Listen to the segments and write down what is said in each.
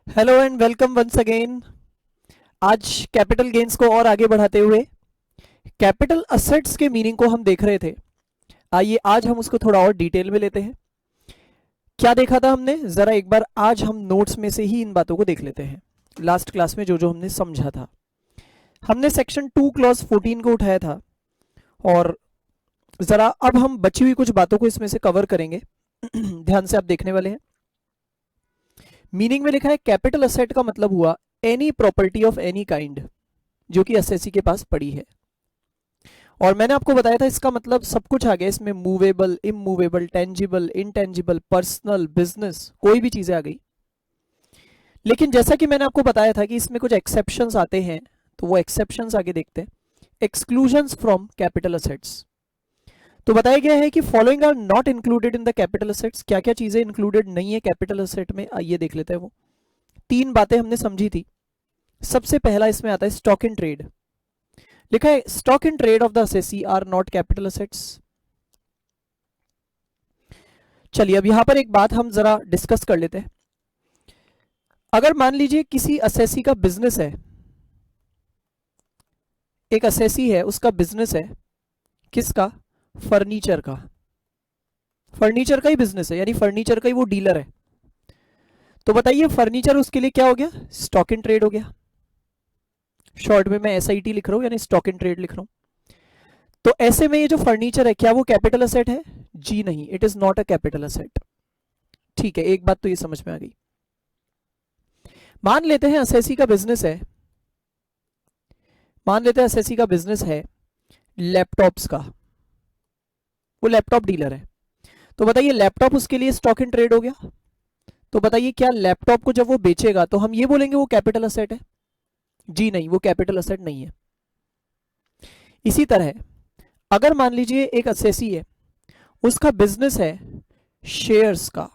Hello and welcome once again. आज capital gains को और आगे बढ़ाते हुए कैपिटल असेट्स के मीनिंग को हम देख रहे थे। आइए आज हम उसको थोड़ा और डिटेल में लेते हैं। क्या देखा था हमने, जरा एक बार आज हम नोट्स में से ही इन बातों को देख लेते हैं। लास्ट क्लास में जो जो हमने समझा था, हमने सेक्शन 2 क्लॉज 14 को उठाया था और जरा अब हम बची हुई कुछ बातों को इसमें से कवर करेंगे। ध्यान से आप देखने वाले हैं। मीनिंग में लिखा है कैपिटल असेट का मतलब हुआ any property of any kind जो कि एसएससी के पास पड़ी है। और मैंने आपको बताया था इसका मतलब सब कुछ आ गया इसमें, movable, immovable, tangible, intangible, personal, business, कोई भी चीजें आ गई। लेकिन जैसा कि मैंने आपको बताया था कि इसमें कुछ एक्सेप्शंस आते हैं, तो वो एक्सेप्शंस आगे देखते हैं। Exclusions from capital assets. तो बताया गया है कि following are not included in the capital assets. क्या क्या चीजें इंक्लूडेड नहीं है कैपिटल असेट में, आइए देख लेते हैं। वो तीन बातें हमने समझी थी। सबसे पहला इसमें आता है स्टॉक इन ट्रेड। लिखा है stock in trade of the assessee are not capital assets. चलिए अब यहां पर एक बात हम जरा डिस्कस कर लेते हैं। अगर मान लीजिए किसी असेसी का बिजनेस है, एक असेसी है, उसका बिजनेस है, किसका? फर्नीचर का। फर्नीचर का ही बिजनेस है, यानी फर्नीचर का ही वो डीलर है। तो बताइए फर्नीचर उसके लिए क्या हो गया? स्टॉक इन ट्रेड हो गया। शॉर्ट में मैं एसआईटी लिख रहा हूं, यानी स्टॉक इन ट्रेड लिख रहा हूं। तो ऐसे में ये जो फर्नीचर है, क्या वो कैपिटल असेट है? जी नहीं, it is not a capital asset. ठीक है, एक बात तो ये समझ में आ गई। मान लेते हैं असेसी का बिजनेस है, मान लेते हैं असेसी का बिजनेस है लैपटॉप्स का, वो लैपटॉप डीलर है। तो बताइए लैपटॉप उसके लिए स्टॉक इन ट्रेड हो गया। तो बताइए क्या लैपटॉप को जब वो बेचेगा तो हम ये बोलेंगे वो कैपिटल असेट है? जी नहीं, वो कैपिटल असेट नहीं है। इसी तरह अगर मान लीजिए एक असेसी है, उसका बिजनेस है शेयर्स का,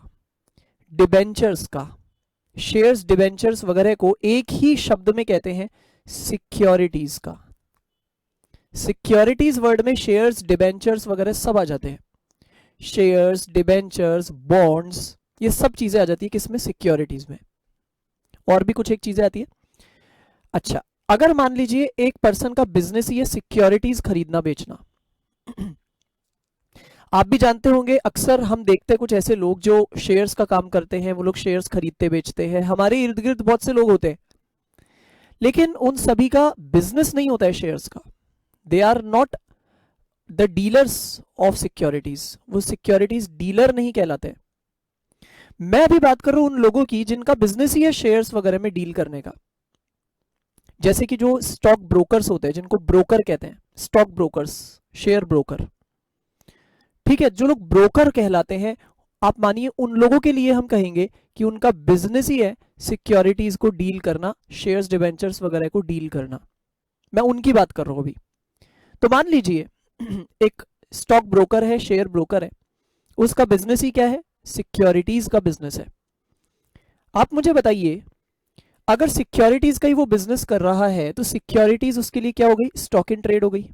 डिबेंचर्स का। शेयर्स, डिबेंचर्स वगैरह को एक ही शब्द में कहते हैं सिक्योरिटीज का। सिक्योरिटीज वर्ड में शेयर्स, डिबेंचर्स वगैरह सब आ जाते हैं। शेयर्स, डिबेंचर्स, बॉन्ड्स, ये सब चीजें आ जाती है किसमें? सिक्योरिटीज में। और भी कुछ एक चीजें आती है। अच्छा, अगर मान लीजिए एक पर्सन का बिजनेस ही है सिक्योरिटीज खरीदना बेचना। आप भी जानते होंगे, अक्सर हम देखते हैं कुछ ऐसे लोग जो शेयर्स का काम करते हैं, वो लोग शेयर्स खरीदते बेचते हैं। हमारे इर्द गिर्द बहुत से लोग होते हैं, लेकिन उन सभी का बिजनेस नहीं होता है शेयर्स का। They are not the dealers of securities, वो सिक्योरिटीज डीलर नहीं कहलाते। मैं अभी बात कर रहा हूं उन लोगों की जिनका बिजनेस ही है शेयर्स वगैरह में डील करने का। जैसे कि जो स्टॉक ब्रोकर्स होते हैं, जिनको ब्रोकर कहते हैं, स्टॉक ब्रोकर्स, शेयर ब्रोकर। ठीक है, जो लोग ब्रोकर कहलाते हैं, आप मानिए उन लोगों के लिए हम कहेंगे कि उनका बिजनेस ही है सिक्योरिटीज को डील करना, शेयर्स, डिवेंचर्स वगैरह को डील करना। मैं उनकी बात कर रहा हूं अभी। तो मान लीजिए एक स्टॉक ब्रोकर है, शेयर ब्रोकर है, उसका बिजनेस ही क्या है? सिक्योरिटीज का बिजनेस है। आप मुझे बताइए, अगर सिक्योरिटीज का ही वो बिजनेस कर रहा है तो सिक्योरिटीज उसके लिए क्या हो गई? स्टॉक इन ट्रेड हो गई।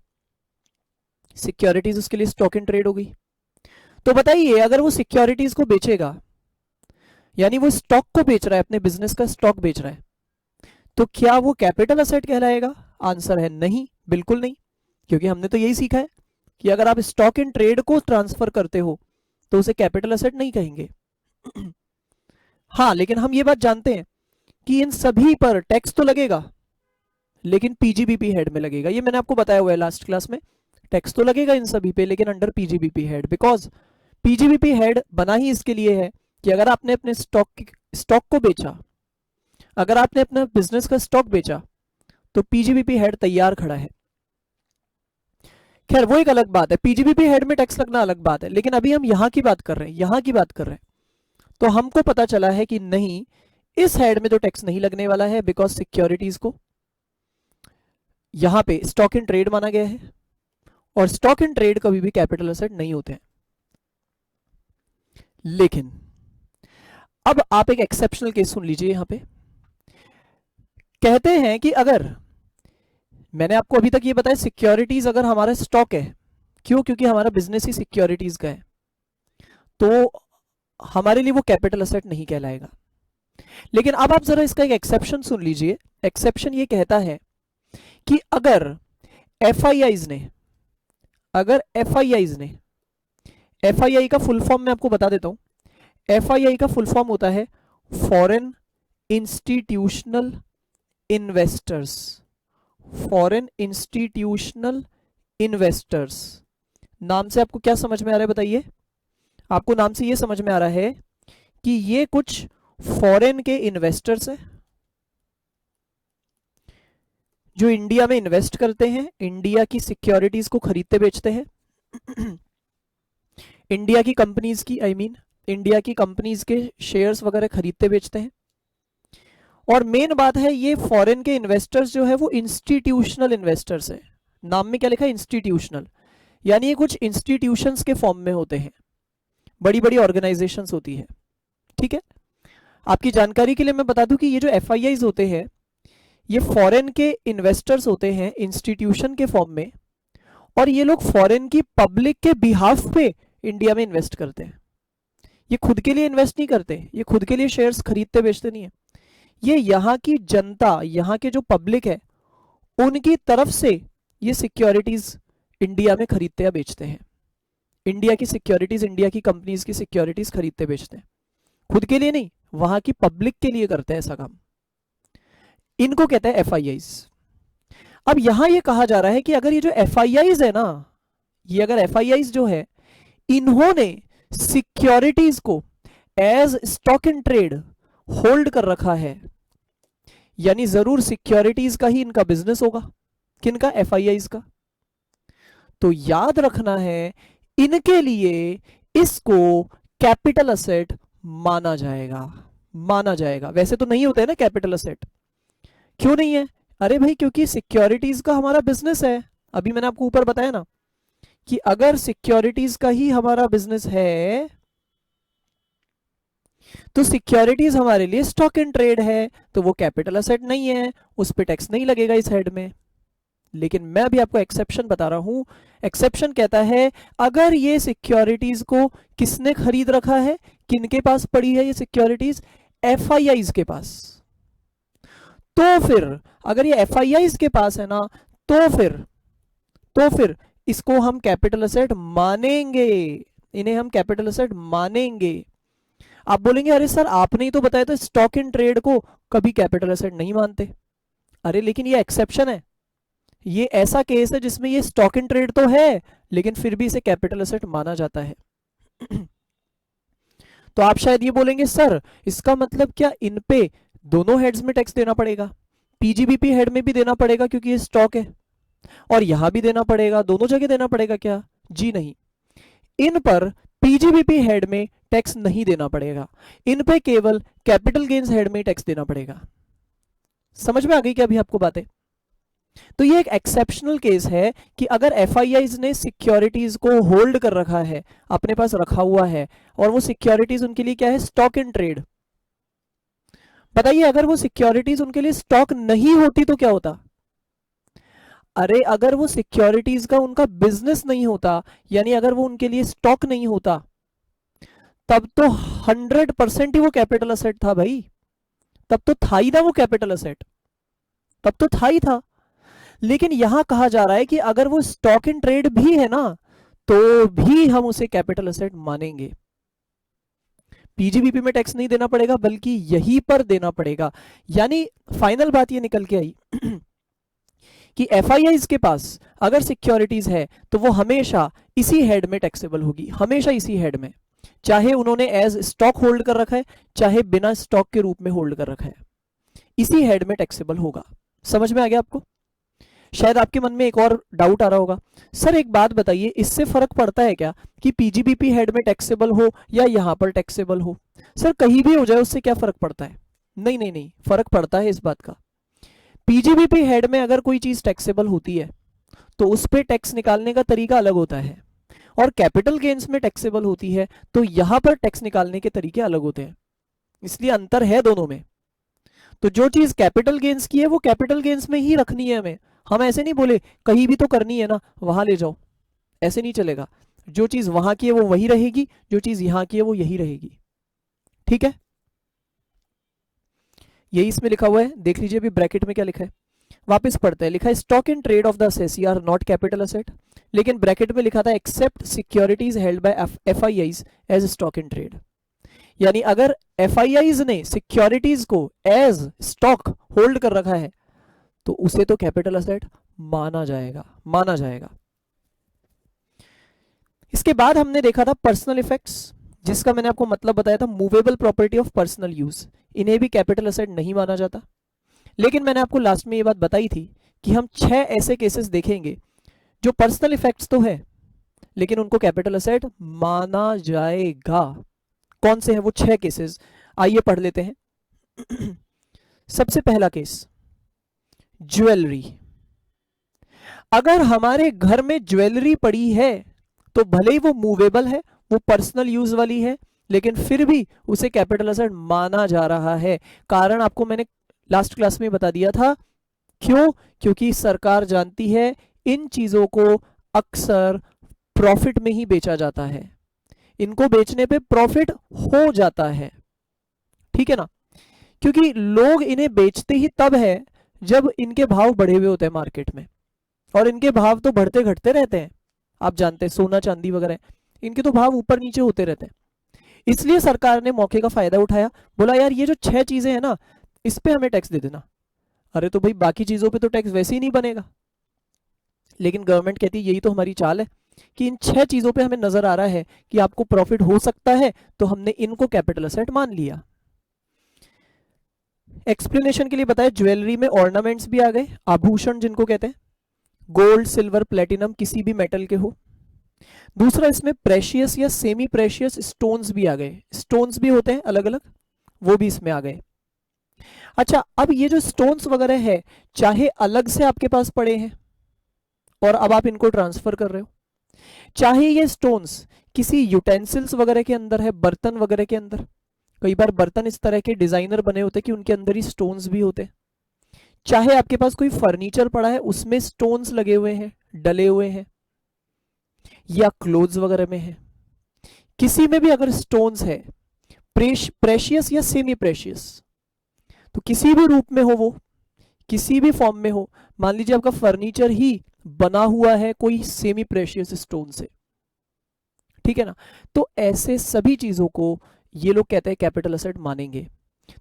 सिक्योरिटीज उसके लिए स्टॉक इन ट्रेड हो गई। तो बताइए अगर वो सिक्योरिटीज को बेचेगा, यानी वो स्टॉक को बेच रहा है, अपने बिजनेस का स्टॉक बेच रहा है, तो क्या वो कैपिटल असेट कहलाएगा? आंसर है नहीं, बिल्कुल नहीं। क्योंकि हमने तो यही सीखा है कि अगर आप स्टॉक इन ट्रेड को ट्रांसफर करते हो तो उसे कैपिटल असेट नहीं कहेंगे। हाँ, लेकिन हम ये बात जानते हैं कि इन सभी पर टैक्स तो लगेगा, लेकिन पीजीबीपी हेड में लगेगा। ये मैंने आपको बताया हुआ है लास्ट क्लास में। टैक्स तो लगेगा इन सभी पे, लेकिन under PGBP head, because PGBP head बना ही इसके लिए है कि अगर आपने अपने स्टॉक को बेचा, अगर आपने अपने बिजनेस का स्टॉक बेचा, तो पीजीबीपी हेड तैयार खड़ा है। खैर वो एक अलग बात है, पीजीबीपी हेड में टैक्स लगना अलग बात है, लेकिन अभी हम यहां की बात कर रहे हैं, यहां की बात कर रहे हैं। तो हमको पता चला है कि नहीं, इस हेड में तो टैक्स नहीं लगने वाला है, बिकॉज सिक्योरिटीज को यहां पे स्टॉक इन ट्रेड माना गया है, और स्टॉक इन ट्रेड कभी भी कैपिटल असेट नहीं होते हैं। लेकिन अब आप एक एक्सेप्शनल केस सुन लीजिए। यहां पे कहते हैं कि अगर, मैंने आपको अभी तक ये बताया सिक्योरिटीज अगर हमारा स्टॉक है, क्यों? क्योंकि हमारा बिजनेस ही सिक्योरिटीज का है, तो हमारे लिए वो कैपिटल असेट नहीं कहलाएगा। लेकिन अब आप जरा इसका एक एक्सेप्शन सुन लीजिए। एक्सेप्शन ये कहता है कि अगर एफआईआईज ने अगर एफआईआईज ने एफआईआई का फुल फॉर्म मैं आपको बता देता हूं। एफआईआई का फुल फॉर्म होता है foreign institutional investors. Foreign institutional investors नाम से आपको क्या समझ में आ रहा है बताइए? आपको नाम से ये समझ में आ रहा है कि ये कुछ फॉरेन के इन्वेस्टर्स हैं जो इंडिया में इन्वेस्ट करते हैं, इंडिया की सिक्योरिटीज को खरीदते बेचते हैं। इंडिया की कंपनीज की इंडिया की कंपनीज के शेयर्स वगैरह खरीदते बेचते हैं। और मेन बात है ये फॉरेन के इन्वेस्टर्स जो है वो इंस्टीट्यूशनल इन्वेस्टर्स हैं। नाम में क्या लिखा है? इंस्टीट्यूशनल, यानी ये कुछ इंस्टीट्यूशंस के फॉर्म में होते हैं, बड़ी बड़ी ऑर्गेनाइजेशंस होती है। ठीक है, आपकी जानकारी के लिए मैं बता दूं कि ये जो एफआईआईज होते हैं ये फॉरेन के इन्वेस्टर्स होते हैं इंस्टीट्यूशन के फॉर्म में, और ये लोग फॉरेन की पब्लिक के बिहाफ पे इंडिया में इन्वेस्ट करते हैं। ये खुद के लिए इन्वेस्ट नहीं करते, ये खुद के लिए शेयर्स खरीदते बेचते नहीं है, ये यहाँ की जनता, यहाँ के जो पब्लिक है उनकी तरफ से ये सिक्योरिटीज इंडिया में खरीदते या बेचते हैं। इंडिया की सिक्योरिटीज, इंडिया की कंपनीज की सिक्योरिटीज खरीदते बेचते हैं, खुद के लिए नहीं, वहां की पब्लिक के लिए करते हैं ऐसा काम। इनको कहते हैं एफआईआईज। अब यहां ये कहा जा रहा है कि अगर ये जो एफआईआईज है ना, ये अगर एफआईआईज जो है इन्होंने सिक्योरिटीज को as stock in trade hold कर रखा है, यानी जरूर सिक्योरिटीज का ही इनका बिजनेस होगा। किनका? एफआईआईज का। तो याद रखना है इनके लिए इसको कैपिटल असेट माना जाएगा, माना जाएगा। वैसे तो नहीं होता है ना कैपिटल असेट, क्यों नहीं है? अरे भाई क्योंकि सिक्योरिटीज का हमारा बिजनेस है। अभी मैंने आपको ऊपर बताया ना कि अगर सिक्योरिटीज का ही हमारा बिजनेस है तो सिक्योरिटीज हमारे लिए स्टॉक इन ट्रेड है, तो वो कैपिटल असेट नहीं है, उस पर टैक्स नहीं लगेगा इस हेड में। लेकिन मैं अभी आपको एक्सेप्शन बता रहा हूं। एक्सेप्शन कहता है अगर ये सिक्योरिटीज को किसने खरीद रखा है, किनके पास पड़ी है ये सिक्योरिटीज? एफआईआईज के पास। तो फिर अगर ये एफआईआईज के पास है ना, तो फिर इसको हम कैपिटल असेट मानेंगे, इन्हें हम कैपिटल असेट मानेंगे। आप बोलेंगे अरे सर आपने ही तो बताया था स्टॉक इन ट्रेड को कभी कैपिटल असेट नहीं मानते। अरे लेकिन ये एक्सेप्शन है, ये ऐसा केस है जिसमें ये स्टॉक इन ट्रेड तो है लेकिन फिर भी इसे कैपिटल असेट माना जाता है। तो आप शायद ये बोलेंगे सर इसका मतलब क्या इन पे दोनों हेड्स में टैक्स देना पड़ेगा? पीजीबीपी हेड में भी देना पड़ेगा क्योंकि ये स्टॉक है, और यहां भी देना पड़ेगा, दोनों जगह देना पड़ेगा क्या? जी नहीं, इन पर पीजीबीपी हेड में टैक्स नहीं देना पड़ेगा, इन पे केवल कैपिटल गेन्स हेड में टैक्स देना पड़ेगा। समझ में आ गई क्या अभी आपको बातें? तो ये एक एक्सेप्शनल केस है कि अगर एफआईआईज ने सिक्योरिटीज को होल्ड कर रखा है, अपने पास रखा हुआ है, और वो सिक्योरिटीज उनके लिए क्या है? Stock in trade. बताइए अगर वो सिक्योरिटीज उनके लिए स्टॉक नहीं होती तो क्या होता? अरे अगर वो सिक्योरिटीज का उनका बिजनेस नहीं होता, यानी अगर वो उनके लिए स्टॉक नहीं होता, तब तो 100% ही वो कैपिटल असेट था भाई, तब तो था ही ना वो कैपिटल असेट, तब तो था ही था। लेकिन यहां कहा जा रहा है कि अगर वो स्टॉक इन ट्रेड भी है ना तो भी हम उसे कैपिटल असेट मानेंगे। पीजीबीपी में टैक्स नहीं देना पड़ेगा बल्कि यहीं पर देना पड़ेगा। यानी फाइनल बात ये निकल के आई कि एफआईआईज के पास अगर सिक्योरिटीज है तो वो हमेशा इसी हेड में टैक्सेबल होगी, हमेशा इसी हेड में, चाहे उन्होंने एज स्टॉक होल्ड कर रखा है चाहे बिना स्टॉक के रूप में होल्ड कर रखा है, इसी हेड में टैक्सेबल होगा। समझ में आ गया आपको? शायद आपके मन में एक और डाउट आ रहा होगा, सर एक बात बताइए इससे फर्क पड़ता है क्या कि पीजीबीपी हेड में टैक्सेबल हो या यहां पर टैक्सेबल हो? सर कहीं भी हो जाए उससे क्या फर्क पड़ता है? नहीं नहीं नहीं, फर्क पड़ता है इस बात का। पीजीबीपी हेड में अगर कोई चीज टैक्सेबल होती है तो उस पर टैक्स निकालने का तरीका अलग होता है, और कैपिटल गेन्स में टैक्सेबल होती है तो यहां पर टैक्स निकालने के तरीके अलग होते हैं, इसलिए अंतर है दोनों में। तो जो चीज कैपिटल गेन्स की है वो कैपिटल गेन्स में ही रखनी है हमें, हम ऐसे नहीं बोले कहीं भी तो करनी है ना वहां ले जाओ, ऐसे नहीं चलेगा। जो चीज वहां की है वो वही रहेगी, जो चीज यहां की है वो यही रहेगी। ठीक है? यही इसमें लिखा हुआ है, देख लीजिए अभी ब्रैकेट में क्या लिखा है, वापस पढ़ते हैं। लिखा है stock in trade of the assessee are not capital asset, लेकिन ब्रैकेट में लिखा था except securities held by FIIs as stock in trade. यानी अगर एफआईआईज ने सिक्योरिटीज को एज स्टॉक होल्ड कर रखा है तो उसे तो कैपिटल असेट माना जाएगा। इसके बाद हमने देखा था पर्सनल इफेक्ट्स, जिसका मैंने आपको मतलब बताया था, movable property of personal use, इन्हें भी कैपिटल असेट नहीं माना जाता। लेकिन मैंने आपको लास्ट में ये बात बताई थी कि हम 6 ऐसे केसेस देखेंगे जो पर्सनल इफेक्ट्स तो है लेकिन उनको कैपिटल असेट माना जाएगा। कौन से हैं वो 6 केसेस, आइए पढ़ लेते हैं। सबसे पहला केस, ज्वेलरी। अगर हमारे घर में ज्वेलरी पड़ी है तो भले ही वो मूवेबल है, वो पर्सनल यूज वाली है, लेकिन फिर भी उसे कैपिटल असेट माना जा रहा है। कारण आपको मैंने लास्ट क्लास में बता दिया था, क्यों? क्योंकि सरकार जानती है इन चीजों को अक्सर प्रॉफिट में ही बेचा जाता है, इनको बेचने पे प्रॉफिट हो जाता है, ठीक है ना। क्योंकि लोग इन्हें बेचते ही तब है जब इनके भाव बढ़े हुए होते हैं मार्केट में, और इनके भाव तो बढ़ते घटते रहते हैं। आप जानते हैं सोना चांदी वगैरह, इनके तो भाव ऊपर नीचे होते रहते हैं। इसलिए सरकार ने मौके का फायदा उठाया, बोला यार ये जो 6 चीजें हैं ना, इस पे हमें टैक्स दे देना। अरे तो भाई बाकी चीजों पे तो टैक्स वैसे ही नहीं बनेगा। लेकिन गवर्नमेंट कहती है यही तो हमारी चाल है कि इन 6 चीजों पे हमें नजर आ रहा है कि आपको प्रॉफिट हो सकता है, तो हमने इनको कैपिटल असेट मान लिया। एक्सप्लेनेशन के लिए बताया, ज्वेलरी में ऑर्नामेंट्स भी आ गए, आभूषण जिनको कहते हैं, गोल्ड सिल्वर प्लेटिनम किसी भी मेटल के हो। दूसरा, इसमें प्रेशियस या सेमी प्रेशियस स्टोन्स भी आ गए, स्टोन्स भी होते हैं अलग अलग, वो भी इसमें आ गए। अच्छा, अब ये जो स्टोन्स वगैरह है, चाहे अलग से आपके पास पड़े हैं और अब आप इनको ट्रांसफर कर रहे हो, चाहे ये स्टोन्स किसी यूटेंसिल्स वगैरह के अंदर है, बर्तन वगैरह के अंदर, कई बार बर्तन इस तरह के डिजाइनर बने होते हैं कि उनके अंदर ही स्टोन्स भी होते हैं, चाहे आपके पास कोई फर्नीचर पड़ा है उसमें स्टोन्स लगे हुए हैं, डले हुए हैं, या क्लोथ्स वगैरह में है, किसी में भी अगर स्टोन्स है, प्रेशियस या सेमी प्रेशियस, तो किसी भी रूप में हो, वो किसी भी फॉर्म में हो, मान लीजिए आपका फर्नीचर ही बना हुआ है कोई सेमी प्रेशियस स्टोन से, ठीक है ना, तो ऐसे सभी चीजों को ये लोग कहते हैं कैपिटल असेट मानेंगे।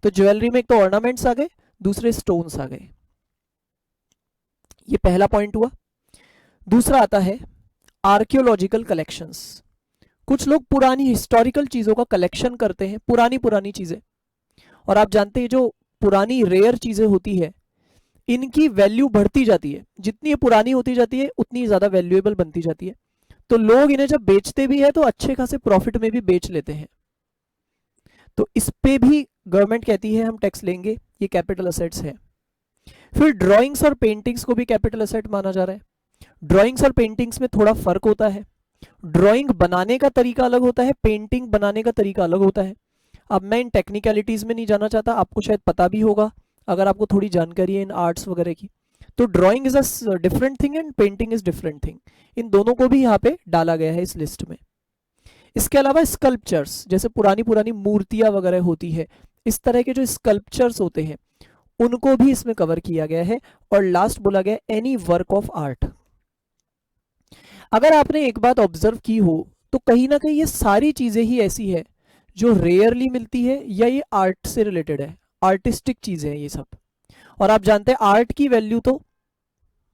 तो ज्वेलरी में एक तो ऑर्नामेंट्स आ गए, दूसरे स्टोन्स आ गए, ये पहला पॉइंट हुआ। दूसरा आता है आर्कियोलॉजिकल कलेक्शंस। कुछ लोग पुरानी हिस्टोरिकल चीजों का कलेक्शन करते हैं, पुरानी चीजें, और आप जानते हैं जो पुरानी रेयर चीजें होती है इनकी वैल्यू बढ़ती जाती है, जितनी ये पुरानी होती जाती है उतनी ज्यादा वैल्यूएबल बनती जाती है, तो लोग इन्हें जब बेचते भी है तो अच्छे खासे प्रॉफिट में भी बेच लेते हैं। तो इस पे भी गवर्नमेंट कहती है हम टैक्स लेंगे, ये कैपिटल असेट्स है। फिर ड्राइंग्स और पेंटिंग्स को भी कैपिटल असेट माना जा रहा है। ड्राइंग्स और पेंटिंग्स में थोड़ा फर्क होता है, ड्राइंग बनाने का तरीका अलग होता है, पेंटिंग बनाने का तरीका अलग होता है। अब मैं इन टेक्निकलिटीज में नहीं जाना चाहता, आपको शायद पता भी होगा अगर आपको थोड़ी जानकारी है इन आर्ट्स वगैरह की। तो drawing is a different thing and painting is different thing, इन दोनों को भी यहाँ पे डाला गया है इस लिस्ट में। इसके अलावा स्कल्पचर्स, जैसे पुरानी मूर्तियां वगैरह होती है, इस तरह के जो स्कल्पचर्स होते हैं उनको भी इसमें कवर किया गया है। और लास्ट बोला गया एनी वर्क ऑफ आर्ट। अगर आपने एक बात ऑब्जर्व की हो तो कहीं ना कहीं ये सारी चीजें ही ऐसी है जो रेयरली मिलती है या ये आर्ट से रिलेटेड है, आर्टिस्टिक चीजें हैं ये सब। और आप जानते हैं आर्ट की वैल्यू तो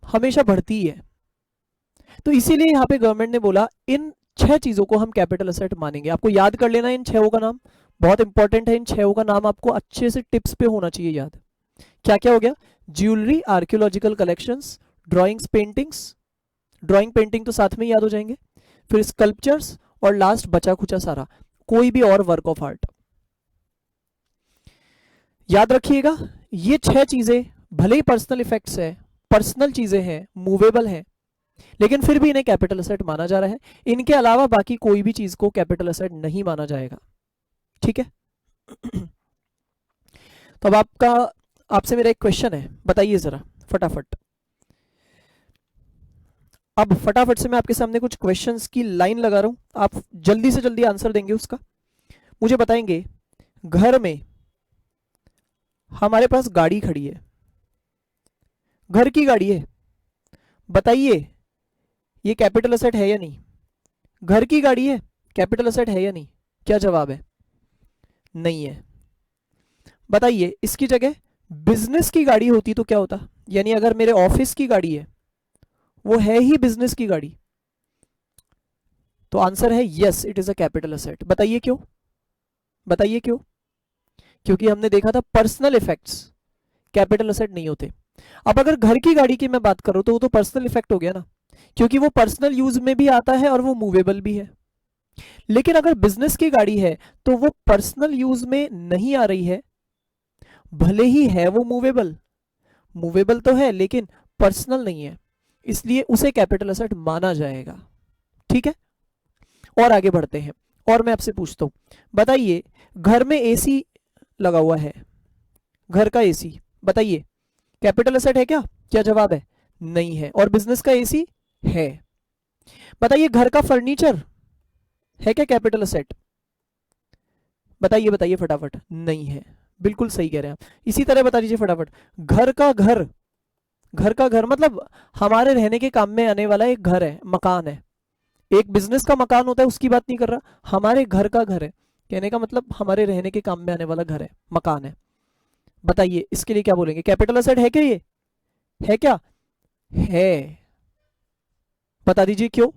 हमेशा बढ़ती ही है, तो इसीलिए यहाँ पे गवर्नमेंट ने बोला इन 6 चीजों को हम कैपिटल असेट मानेंगे। आपको याद कर लेना इन 6 का नाम, बहुत इंपॉर्टेंट है, इन 6 का नाम आपको अच्छे से टिप्स पे होना चाहिए याद। क्या क्या हो गया? Jewellery, archaeological collections, drawings, paintings, drawing painting तो साथ में याद हो जाएंगे, फिर स्कल्पचर्स, और लास्ट बचा खुचा सारा कोई भी और वर्क ऑफ आर्ट। याद रखिएगा ये 6 चीजें भले ही पर्सनल इफेक्ट्स है, पर्सनल चीजें हैं, मूवेबल हैं, लेकिन फिर भी इन्हें कैपिटल असेट माना जा रहा है। इनके अलावा बाकी कोई भी चीज को कैपिटल असेट नहीं माना जाएगा, ठीक है। तो अब आपसे मेरा एक क्वेश्चन है, बताइए जरा फटाफट। अब फटाफट से मैं आपके सामने कुछ क्वेश्चंस की लाइन लगा रहा हूं, आप जल्दी से जल्दी आंसर देंगे उसका। मुझे बताएंगे घर में हमारे पास गाड़ी खड़ी है, घर की गाड़ी है, बताइए ये कैपिटल असेट है या नहीं? घर की गाड़ी है, कैपिटल असेट है या नहीं? क्या जवाब है? नहीं है। बताइए इसकी जगह बिजनेस की गाड़ी होती तो क्या होता? यानी अगर मेरे ऑफिस की गाड़ी है, वो है ही बिजनेस की गाड़ी, तो आंसर है yes, it is a capital asset. बताइए क्यों? बताइए क्यों? क्योंकि हमने देखा था पर्सनल इफेक्ट्स कैपिटल असेट नहीं होते। अब अगर घर की गाड़ी की मैं बात करूं तो वो तो पर्सनल इफेक्ट हो गया ना, क्योंकि वो पर्सनल यूज में भी आता है और वो मूवेबल भी है। लेकिन अगर बिजनेस की गाड़ी है तो वो पर्सनल यूज में नहीं आ रही है, भले ही है वो मूवेबल, मूवेबल तो है लेकिन पर्सनल नहीं है, इसलिए उसे कैपिटल असेट माना जाएगा। ठीक है, और आगे बढ़ते हैं। और मैं आपसे पूछता हूं, बताइए घर में एसी लगा हुआ है, घर का एसी, बताइए कैपिटल असेट है क्या? क्या जवाब है? नहीं है। और बिजनेस का एसी है। बताइए घर का फर्नीचर है क्या कैपिटल असेट? बताइए बताइए फटाफट। नहीं है। बिल्कुल सही कह रहे हैं आप। इसी तरह बता दीजिए फटाफट, घर का घर, घर का घर मतलब हमारे रहने के काम में आने वाला एक घर है, मकान है। एक बिजनेस का मकान होता है उसकी बात नहीं कर रहा, हमारे घर का घर है, कहने का मतलब हमारे रहने के काम में आने वाला घर है, मकान है। बताइए इसके लिए क्या बोलेंगे? कैपिटल असेट है क्या ये? है क्या? है। बता दीजिए क्यों?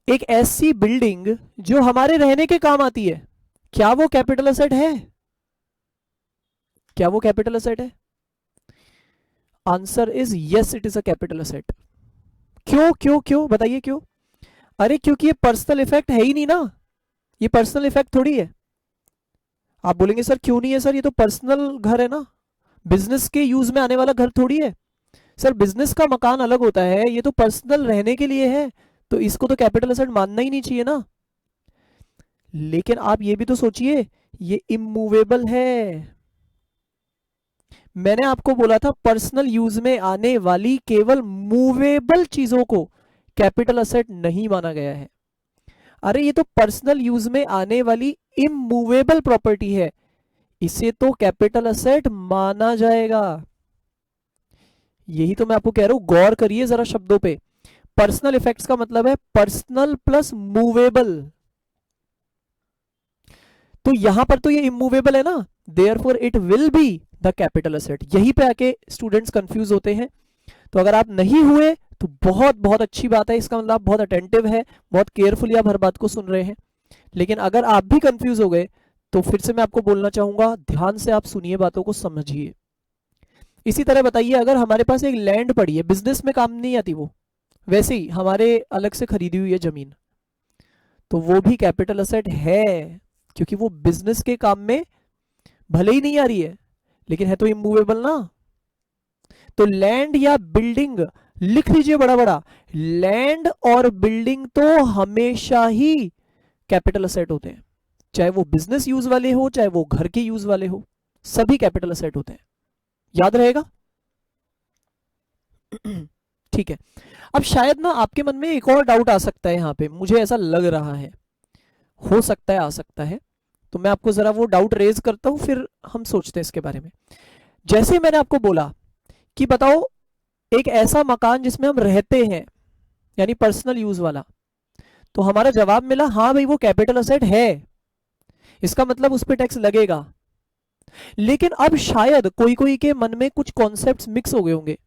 एक ऐसी बिल्डिंग जो हमारे रहने के काम आती है, क्या वो कैपिटल असेट है? क्या वो कैपिटल असेट है? Answer is yes, it is a capital asset. क्यों क्यों क्यों? बताइए क्यों? अरे क्योंकि ये पर्सनल इफेक्ट है ही नहीं ना, ये पर्सनल इफेक्ट थोड़ी है। आप बोलेंगे सर क्यों नहीं है सर, ये तो पर्सनल घर है ना, बिजनेस के यूज में आने वाला घर थोड़ी है। सर बिजनेस का मकान अलग होता है, ये तो पर्सनल रहने के लिए है, तो इसको तो कैपिटल असेट मानना ही नहीं चाहिए ना। लेकिन आप ये भी तो सोचिए, ये इमूवेबल है। मैंने आपको बोला था पर्सनल यूज में आने वाली केवल मूवेबल चीजों को कैपिटल असेट नहीं माना गया है। अरे ये तो पर्सनल यूज में आने वाली इमूवेबल प्रॉपर्टी है, इसे तो कैपिटल असेट माना जाएगा। यही तो मैं आपको कह रहा हूं, गौर करिए जरा शब्दों पे। पर्सनल इफेक्ट्स का मतलब है पर्सनल प्लस मूवेबल, तो यहां पर तो ये इमूवेबल है ना, therefore it will be the capital asset. यहीं पे आके स्टूडेंट्स कंफ्यूज होते हैं। तो अगर आप नहीं हुए तो बहुत बहुत अच्छी बात है, इसका मतलब आप बहुत अटेंटिव है, बहुत केयरफुली आप हर बात को सुन रहे हैं। लेकिन अगर आप भी कंफ्यूज हो गए तो फिर से मैं आपको बोलना चाहूंगा, ध्यान से आप सुनिए, बातों को समझिए। इसी तरह बताइए अगर हमारे पास एक लैंड पड़ी है, बिजनेस में काम नहीं आती वो, वैसे ही हमारे अलग से खरीदी हुई है जमीन, तो वो भी कैपिटल असेट है, क्योंकि वो बिजनेस के काम में भले ही नहीं आ रही है लेकिन है तो इमूवेबल ना। तो लैंड या बिल्डिंग, लिख लीजिए बड़ा बड़ा, लैंड और बिल्डिंग तो हमेशा ही कैपिटल असेट होते हैं, चाहे वो बिजनेस यूज वाले हो चाहे वो घर के यूज वाले हो, सभी कैपिटल असेट होते हैं। याद रहेगा? ठीक है। अब शायद ना आपके मन में एक और डाउट आ सकता है यहां पे, मुझे ऐसा लग रहा है, हो सकता है आ सकता है, तो मैं आपको जरा वो डाउट रेज करता हूं, फिर हम सोचते हैं इसके बारे में। जैसे मैंने आपको बोला कि बताओ एक ऐसा मकान जिसमें हम रहते हैं, यानी पर्सनल यूज वाला, तो हमारा जवाब मिला हाँ भाई वो कैपिटल असेट है, इसका मतलब उस पर टैक्स लगेगा। लेकिन अब शायद कोई कोई के मन में कुछ कॉन्सेप्ट्स मिक्स हो गए होंगे,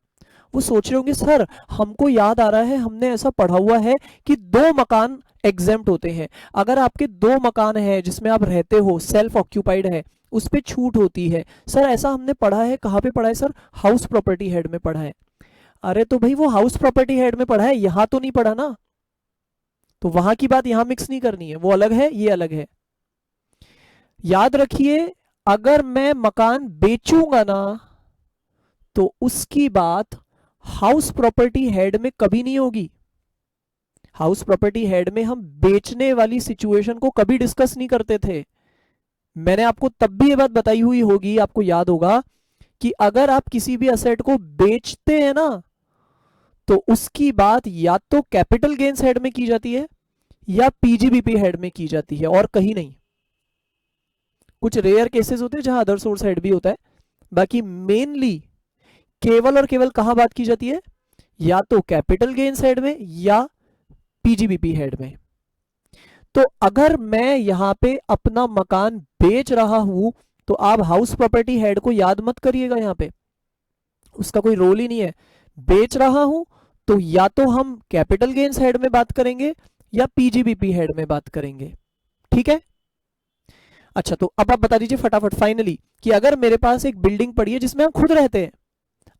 वो सोच रहे होंगे सर हमको याद आ रहा है हमने ऐसा पढ़ा हुआ है कि दो मकान एग्जेम्प्ट होते हैं, अगर आपके दो मकान है जिसमें आप रहते हो, सेल्फ ऑक्यूपाइड है, उस पर छूट होती है। सर ऐसा हमने पढ़ा है, कहाँ पे पढ़ा है सर? हाउस प्रॉपर्टी हेड में पढ़ा है। अरे तो भाई वो हाउस प्रॉपर्टी हेड में पढ़ा है, यहां तो नहीं पढ़ा ना, तो वहां की बात यहां मिक्स नहीं करनी है, वो अलग है ये अलग है। याद रखिए अगर मैं मकान बेचूंगा ना तो उसकी बात हाउस प्रॉपर्टी हेड में कभी नहीं होगी। हाउस प्रॉपर्टी हेड में हम बेचने वाली सिचुएशन को कभी डिस्कस नहीं करते थे। मैंने आपको तब भी ये बात बताई हुई होगी, आपको याद होगा कि अगर आप किसी भी असेट को बेचते हैं ना तो उसकी बात या तो कैपिटल गेन्स हेड में की जाती है या पीजीबीपी हेड में की जाती है, और कहीं नहीं। कुछ रेयर केसेस होते हैं जहां अदर सोर्स हेड भी होता है, बाकी मेनली केवल और केवल कहां बात की जाती है, या तो कैपिटल गेन्स हेड में या पीजीबीपी हेड में। तो अगर मैं यहां पे अपना मकान बेच रहा हूं तो आप हाउस प्रॉपर्टी हेड को याद मत करिएगा, यहां पे उसका कोई रोल ही नहीं है। बेच रहा हूं तो या तो हम कैपिटल गेन्स हेड में बात करेंगे या पीजीबीपी हेड में बात करेंगे, ठीक है। अच्छा, तो अब आप बता दीजिए फटाफट फाइनली कि अगर मेरे पास एक बिल्डिंग पड़ी है जिसमें हम खुद रहते हैं,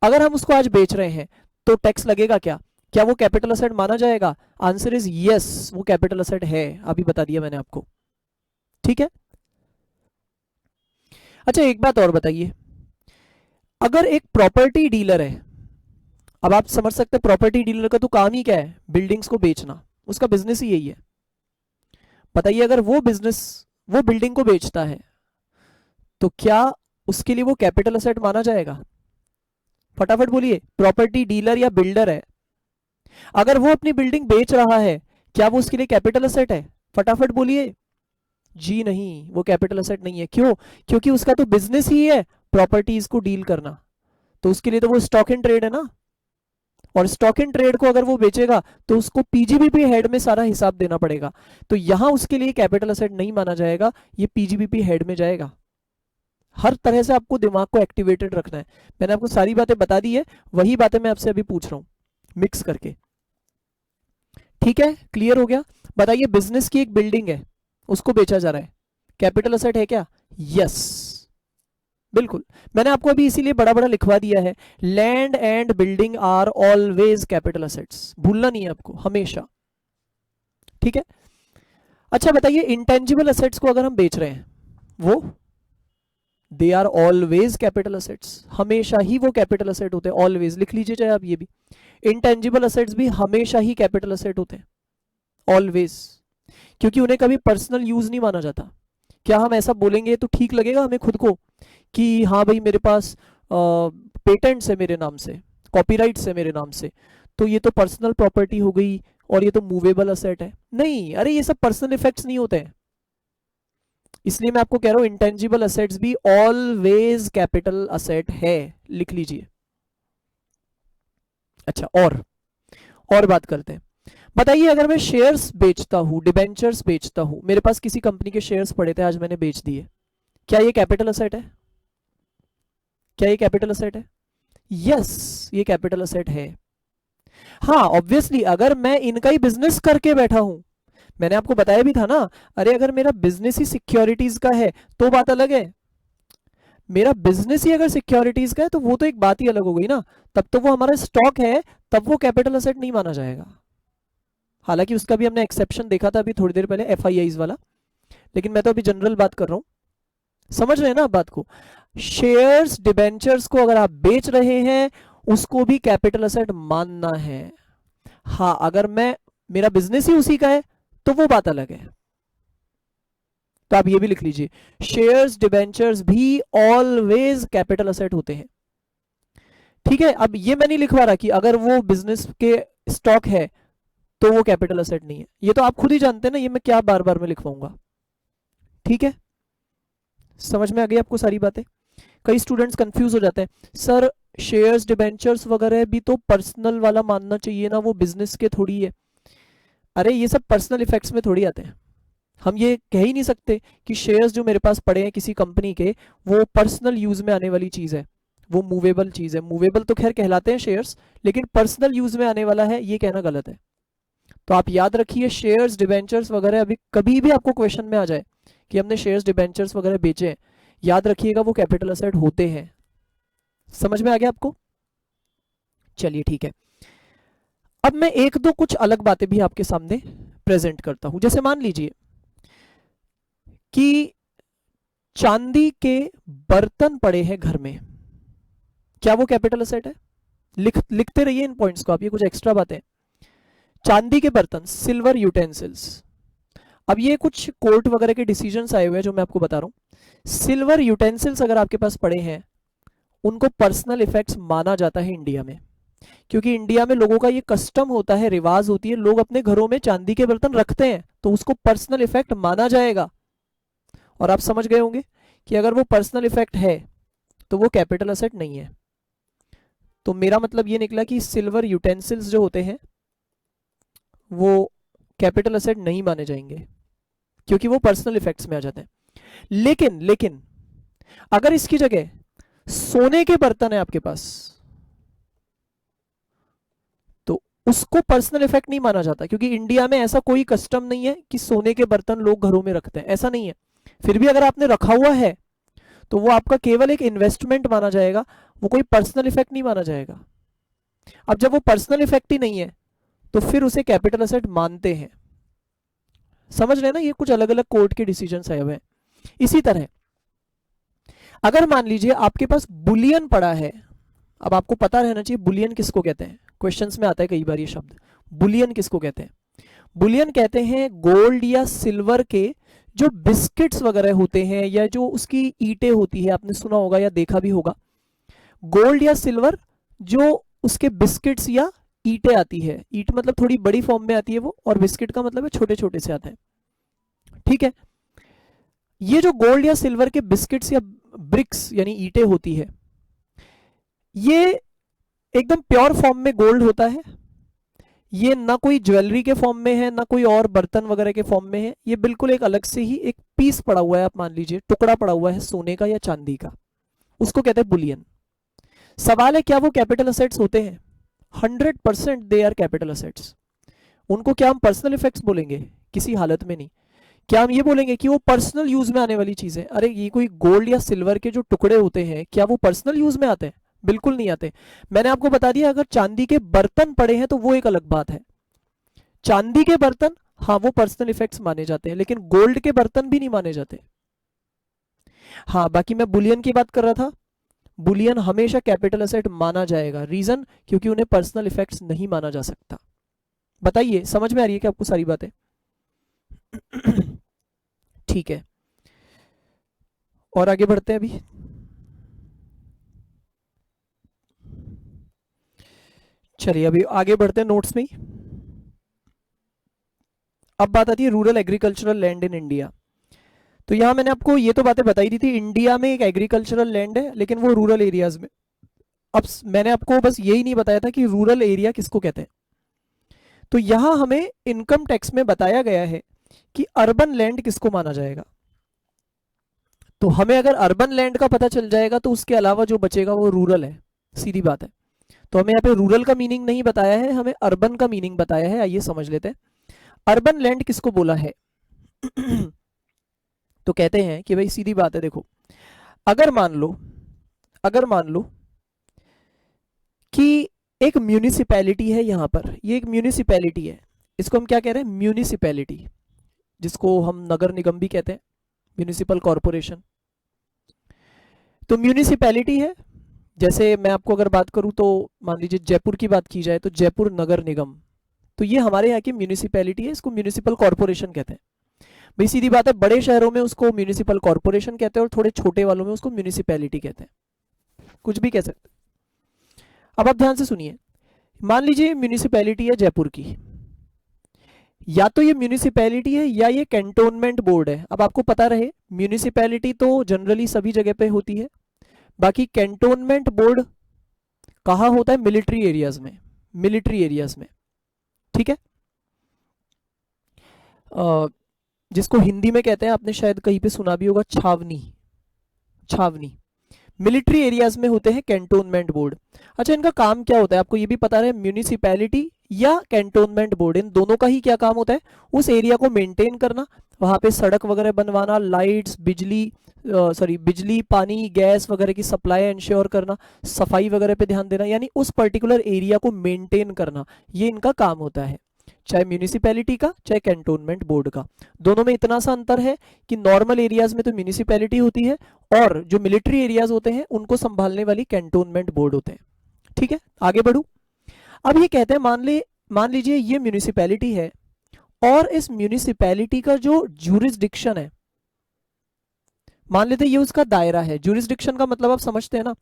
अगर हम उसको आज बेच रहे हैं तो टैक्स लगेगा क्या? क्या वो कैपिटल असेट माना जाएगा? आंसर इज यस, वो कैपिटल असेट है, अभी बता दिया मैंने आपको, ठीक है। अच्छा, एक बात और बताइए, अगर एक प्रॉपर्टी डीलर है, अब आप समझ सकते हैं प्रॉपर्टी डीलर का तो काम ही क्या है, बिल्डिंग्स को बेचना, उसका बिजनेस ही यही है। बताइए, अगर वो बिजनेस, वो बिल्डिंग को बेचता है तो क्या उसके लिए वो कैपिटल असेट माना जाएगा? फटाफट बोलिए, प्रॉपर्टी डीलर या बिल्डर है, अगर वो अपनी बिल्डिंग बेच रहा है, क्या वो उसके लिए कैपिटल असेट है? फटाफट बोलिए। जी नहीं, वो कैपिटल असेट नहीं है। क्यों? क्योंकि उसका तो बिजनेस ही है प्रॉपर्टीज को डील करना, तो उसके लिए तो वो स्टॉक इन ट्रेड है ना, और स्टॉक इन ट्रेड को अगर वो बेचेगा तो उसको पीजीबीपी हेड में सारा हिसाब देना पड़ेगा, तो यहां उसके लिए कैपिटल असेट नहीं माना जाएगा, ये पीजीबीपी हेड में जाएगा। हर तरह से आपको दिमाग को एक्टिवेटेड रखना है, मैंने आपको सारी बातें बता दी है, वही बातें मैं आपसे अभी पूछ रहा हूं मिक्स करके, ठीक है। क्लियर हो गया? बताइए, बिजनेस की एक बिल्डिंग है, उसको बेचा जा रहा है, कैपिटल असेट है क्या? यस, बिल्कुल। मैंने आपको अभी इसीलिए बड़ा बड़ा लिखवा दिया है, land and building are always capital assets, भूलना नहीं है आपको हमेशा, ठीक है। अच्छा बताइए, इंटेंजिबल असेट्स को अगर हम बेच रहे हैं, वो they are always capital assets, हमेशा ही वो कैपिटल असेट होते हैं, ऑलवेज लिख लीजिए चाहे आप ये भी, इंटेंजिबल असेट्स भी हमेशा ही कैपिटल असेट होते हैं, ऑलवेज, क्योंकि उन्हें कभी पर्सनल यूज नहीं माना जाता। क्या हम ऐसा बोलेंगे तो ठीक लगेगा हमें खुद को कि हाँ भाई मेरे पास पेटेंट्स है मेरे नाम से, कॉपीराइट्स है मेरे नाम से, तो ये तो पर्सनल प्रॉपर्टी हो गई और ये तो मूवेबल असेट है? नहीं, अरे ये सब पर्सनल इफेक्ट्स नहीं होते हैं, इसलिए मैं आपको कह रहा हूं इंटेंजिबल असेट्स भी ऑलवेज कैपिटल असेट है, लिख लीजिए। अच्छा, और बात करते हैं। बताइए, अगर मैं शेयर्स बेचता हूं, डिबेंचर्स बेचता हूं, मेरे पास किसी कंपनी के शेयर्स पड़े थे, आज मैंने बेच दिए, क्या ये कैपिटल असेट है? क्या ये कैपिटल असेट है? यस, ये कैपिटल असेट है। हाँ ऑब्वियसली, अगर मैं इनका ही बिजनेस करके बैठा हूं, मैंने आपको बताया भी था ना, अरे अगर मेरा बिजनेस ही सिक्योरिटीज का है तो बात अलग है, मेरा बिजनेस ही अगर सिक्योरिटीज का है तो वो तो एक बात ही अलग हो गई ना, तब तो वो हमारा स्टॉक है, तब वो कैपिटल असेट नहीं माना जाएगा। हालांकि उसका भी हमने एक्सेप्शन देखा था अभी थोड़ी देर पहले, एफआईआईज वाला, लेकिन मैं तो अभी जनरल बात कर रहा हूं, समझ रहे हैं ना आप बात को। शेयर्स डिबेंचर्स को अगर आप बेच रहे हैं, उसको भी कैपिटल असेट मानना है। हाँ, अगर मैं, मेरा बिजनेस ही उसी का है तो वो बात अलग है, तो आप ये भी लिख लीजिए, शेयर्स डिबेंचर्स भी ऑलवेज कैपिटल असेट होते हैं, ठीक है। अब ये मैं नहीं लिखवा रहा कि अगर वो बिजनेस के स्टॉक है तो वो कैपिटल असेट नहीं है, ये तो आप खुद ही जानते हैं ना, ये मैं क्या बार बार में लिखवाऊंगा, ठीक है। समझ में आ गई आपको सारी बातें? कई स्टूडेंट्स कंफ्यूज हो जाते हैं, सर शेयर्स डिबेंचर्स वगैरह भी तो पर्सनल वाला मानना चाहिए ना, वो बिजनेस के थोड़ी है। अरे ये सब पर्सनल इफेक्ट्स में थोड़ी आते हैं, हम ये कह ही नहीं सकते कि शेयर्स जो मेरे पास पड़े हैं किसी कंपनी के, वो पर्सनल यूज में आने वाली चीज है, वो मूवेबल चीज है। मूवेबल तो खैर कहलाते हैं शेयर्स, लेकिन पर्सनल यूज में आने वाला है ये कहना गलत है। तो आप याद रखिए, शेयर्स डिबेंचर्स वगैरह अभी कभी भी आपको क्वेश्चन में आ जाए कि हमने शेयर्स डिबेंचर्स वगैरह बेचे हैं, याद रखिएगा वो कैपिटल असेट होते हैं। समझ में आ गया आपको? चलिए ठीक है, अब मैं एक दो कुछ अलग बातें भी आपके सामने प्रेजेंट करता हूं। जैसे मान लीजिए कि चांदी के बर्तन पड़े हैं घर में, क्या वो कैपिटल असेट है? लिखते रहिए इन पॉइंट्स को आप, ये कुछ एक्स्ट्रा बातें। चांदी के बर्तन, सिल्वर यूटेंसिल्स, अब ये कुछ कोर्ट वगैरह के डिसीजंस आए हुए हैं जो मैं आपको बता रहा हूं। सिल्वर यूटेंसिल्स अगर आपके पास पड़े हैं, उनको पर्सनल इफेक्ट्स माना जाता है इंडिया में, क्योंकि इंडिया में लोगों का ये कस्टम होता है, रिवाज होती है, लोग अपने घरों में चांदी के बर्तन रखते हैं, तो उसको पर्सनल इफेक्ट माना जाएगा। और आप समझ गए होंगे कि अगर वो पर्सनल इफेक्ट है तो वो कैपिटल असेट नहीं है। तो मेरा मतलब ये निकला कि सिल्वर यूटेंसिल्स जो होते हैं वो कैपिटल असेट नहीं माने जाएंगे क्योंकि वो पर्सनल इफेक्ट्स में आ जाते हैं। लेकिन लेकिन अगर इसकी जगह सोने के बर्तन है आपके पास तो उसको पर्सनल इफेक्ट नहीं माना जाता, क्योंकि इंडिया में ऐसा कोई कस्टम नहीं है कि सोने के बर्तन लोग घरों में रखते हैं, ऐसा नहीं है। फिर भी अगर आपने रखा हुआ है तो वो आपका केवल एक इन्वेस्टमेंट माना जाएगा, वो कोई पर्सनल इफेक्ट नहीं माना जाएगा। अब जब वो पर्सनल इफेक्ट ही नहीं है तो फिर उसे कैपिटल असेट मानते हैं। समझ रहे हैं ना, ये कुछ अलग अलग कोर्ट के डिसीजंस आए हुए हैं। इसी तरह अगर मान लीजिए आपके पास बुलियन पड़ा है, अब आपको पता रहना चाहिए बुलियन किसको कहते हैं, क्वेश्चंस में आता है कई बार ये शब्द। बुलियन किसको कहते हैं? बुलियन कहते हैं गोल्ड या सिल्वर के जो बिस्किट्स वगैरह होते हैं या जो उसकी ईंटें होती है, आपने सुना होगा या देखा भी होगा। गोल्ड या सिल्वर जो उसके बिस्किट्स या ईंटें आती है, ईंट मतलब थोड़ी बड़ी फॉर्म में आती है वो, और बिस्किट का मतलब है छोटे छोटे से आते हैं, ठीक है। ये जो गोल्ड या सिल्वर के बिस्किट्स या ब्रिक्स यानी ईंटें होती है, ये एकदम प्योर फॉर्म में गोल्ड होता है। ये ना कोई ज्वेलरी के फॉर्म में है ना कोई और बर्तन वगैरह के फॉर्म में है, ये बिल्कुल एक अलग से ही एक पीस पड़ा हुआ है, आप मान लीजिए टुकड़ा पड़ा हुआ है सोने का या चांदी का, उसको कहते हैं बुलियन। सवाल है क्या वो कैपिटल असेट्स होते हैं? 100% दे आर कैपिटल असेट्स। उनको क्या हम पर्सनल इफेक्ट्स बोलेंगे? किसी हालत में नहीं। क्या हम ये बोलेंगे कि वो पर्सनल यूज में आने वाली चीज है? अरे ये कोई गोल्ड या सिल्वर के जो टुकड़े होते हैं क्या वो पर्सनल यूज में आते हैं? बिल्कुल नहीं आते। मैंने आपको बता दिया अगर चांदी के बर्तन पड़े हैं तो वो एक अलग बात है। चांदी के बर्तन हाँ वो पर्सनल इफेक्ट्स माने जाते हैं, लेकिन गोल्ड के बर्तन भी नहीं माने जाते। हाँ बाकी मैं बुलियन की बात कर रहा था, बुलियन हमेशा कैपिटल असेट माना जाएगा। रीजन क्योंकि उन्हें पर्सनल इफेक्ट्स नहीं माना जा सकता। बताइए समझ में आ रही है क्या आपको सारी बातें? ठीक है, और आगे बढ़ते हैं अभी। चलिए अभी आगे बढ़ते हैं नोट्स में ही। अब बात आती है rural agricultural land in India. तो यहां मैंने आपको ये तो बातें बताई दी थी, इंडिया में एक एग्रीकल्चरल लैंड है लेकिन वो रूरल एरियाज में। अब मैंने आपको बस यही नहीं बताया था कि रूरल एरिया किसको कहते हैं। तो यहां हमें इनकम टैक्स में बताया गया है कि अर्बन लैंड किसको माना जाएगा। तो हमें अगर अर्बन लैंड का पता चल जाएगा तो उसके अलावा जो बचेगा वो रूरल है, सीधी बात है। तो हमें यहाँ पे रूरल का मीनिंग नहीं बताया है, हमें अर्बन का मीनिंग बताया है। आइए समझ लेते हैं अर्बन लैंड किसको बोला है। तो कहते हैं कि भाई सीधी बात है, देखो अगर मान लो कि एक म्यूनिसिपैलिटी है, यहां पर ये एक म्यूनिसिपैलिटी है, इसको हम क्या कह रहे हैं? म्यूनिसिपैलिटी, जिसको हम नगर निगम भी कहते हैं, म्यूनिसिपल कॉरपोरेशन। तो म्यूनिसिपैलिटी है, जैसे मैं आपको अगर बात करूं तो मान लीजिए जयपुर की बात की जाए तो जयपुर नगर निगम, तो ये हमारे यहाँ की म्यूनिसिपैलिटी है, इसको म्यूनिसिपल कॉरपोरेशन कहते हैं। भाई सीधी बात है, बड़े शहरों में उसको म्यूनिसिपल कॉरपोरेशन कहते हैं और थोड़े छोटे वालों में उसको म्यूनिसिपैलिटी कहते हैं, कुछ भी कह सकते हैं। अब आप ध्यान से सुनिए, मान लीजिए म्यूनिसिपैलिटी है जयपुर की, या तो ये म्यूनिसिपैलिटी है या ये कैंटोनमेंट बोर्ड है। अब आपको पता रहे म्यूनिसिपैलिटी तो जनरली सभी जगह पे होती है, बाकी कैंटोनमेंट बोर्ड कहाँ होता है? मिलिट्री एरियाज में, मिलिट्री एरियाज में, ठीक है। जिसको हिंदी में कहते हैं, आपने शायद कहीं पे सुना भी होगा, छावनी। छावनी मिलिट्री एरियाज में होते हैं कैंटोनमेंट बोर्ड। अच्छा इनका काम क्या होता है आपको ये भी पता है? म्यूनिसिपैलिटी या कैंटोनमेंट बोर्ड, इन दोनों का ही क्या काम होता है? उस एरिया को मेंटेन करना, वहां पे सड़क वगैरह बनवाना, लाइट्स, बिजली पानी गैस वगैरह की सप्लाई इंश्योर करना, सफाई वगैरह पे ध्यान देना, यानी उस पर्टिकुलर एरिया को मेंटेन करना, ये इनका काम होता है। चाहे म्यूनिसिपैलिटी का चाहे कैंटोनमेंट बोर्ड का, दोनों में इतना सा अंतर है कि नॉर्मल एरियाज में तो म्यूनिसिपैलिटी होती है और जो मिलिट्री एरियाज होते हैं उनको संभालने वाली कैंटोनमेंट बोर्ड होते हैं, ठीक है। आगे बढ़ू, अब ये कहते हैं मान लीजिए ये म्यूनिसिपैलिटी है और इस म्यूनिसिपैलिटी का जो ज्यूरिसडिक्शन है, मान लेते हैं ये उसका दायरा है। ज्यूरिसडिक्शन का मतलब आप समझते हैं ना,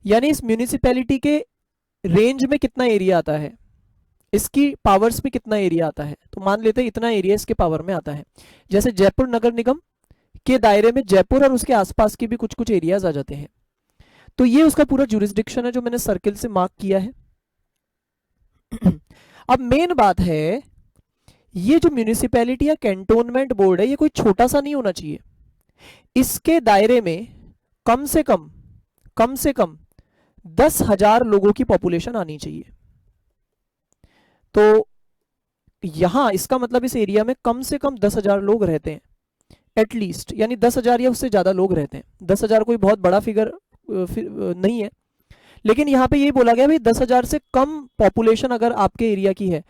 यानी इस म्यूनिसिपैलिटी के रेंज में कितना एरिया आता है, इसकी पावर्स में कितना एरिया आता है। तो मान लेते हैं इतना एरिया इसके पावर में आता है। जैसे जयपुर नगर निगम के दायरे में जयपुर और उसके आसपास के भी कुछ कुछ एरियाज आ जाते हैं। तो ये उसका पूरा जुरिस्डिक्शन है जो मैंने सर्किल से मार्क किया है। अब मेन बात है, ये जो म्यूनिसिपैलिटी या कैंटोनमेंट बोर्ड है, ये कोई छोटा सा नहीं होना चाहिए। इसके दायरे में कम से कम 10,000 लोगों की पॉपुलेशन आनी चाहिए। तो यहां इसका मतलब इस एरिया में कम से कम 10,000 लोग रहते हैं एटलीस्ट, यानी 10,000 या उससे ज्यादा लोग रहते हैं। 10,000 कोई बहुत बड़ा फिगर नहीं है, लेकिन यहां पे ये बोला गया भाई 10,000 से कम पॉपुलेशन अगर आपके एरिया की है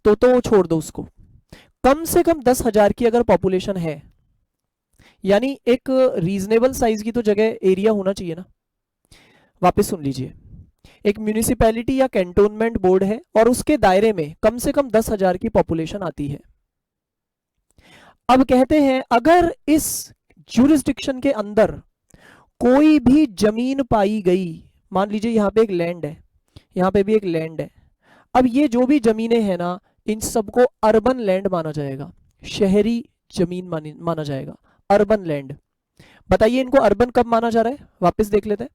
तो छोड़ दो उसको। कम से कम 10,000 की अगर पॉपुलेशन है, यानी एक रीजनेबल साइज की तो जगह एरिया होना चाहिए ना। वापस सुन लीजिए, एक म्यूनिसिपैलिटी या कैंटोनमेंट बोर्ड है और उसके दायरे में कम से कम 10,000 की पॉपुलेशन आती है। अब कहते हैं अगर इस ज्यूरिसडिक्शन के अंदर कोई भी जमीन पाई गई, मान लीजिए यहां पे एक लैंड है, यहां पे भी एक लैंड है। अब ये जो भी जमीनें हैं ना, इन सबको अर्बन लैंड माना जाएगा, शहरी जमीन माना जाएगा, अर्बन लैंड। बताइए इनको अर्बन कब माना जा रहा है, वापस देख लेते हैं।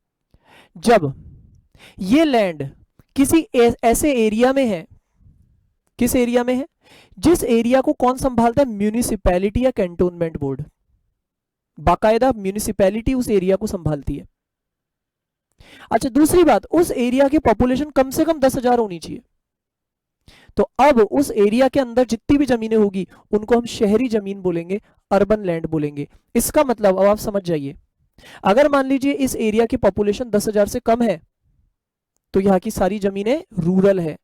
जब ये लैंड किसी ऐसे एरिया में है, किस एरिया में है, जिस एरिया को कौन संभालता है, म्यूनिसिपैलिटी या कैंटोनमेंट बोर्ड। बाकायदा म्यूनिसिपैलिटी उस एरिया को संभालती है। अच्छा, दूसरी बात, उस एरिया की पॉपुलेशन कम से कम 10,000 होनी चाहिए। तो अब उस एरिया के अंदर जितनी भी जमीनें होगी उनको हम शहरी जमीन बोलेंगे, अर्बन लैंड बोलेंगे। इसका मतलब अब आप समझ जाइए, अगर मान लीजिए इस एरिया की पॉपुलेशन 10,000 से कम है तो यहां की सारी जमीनें रूरल है,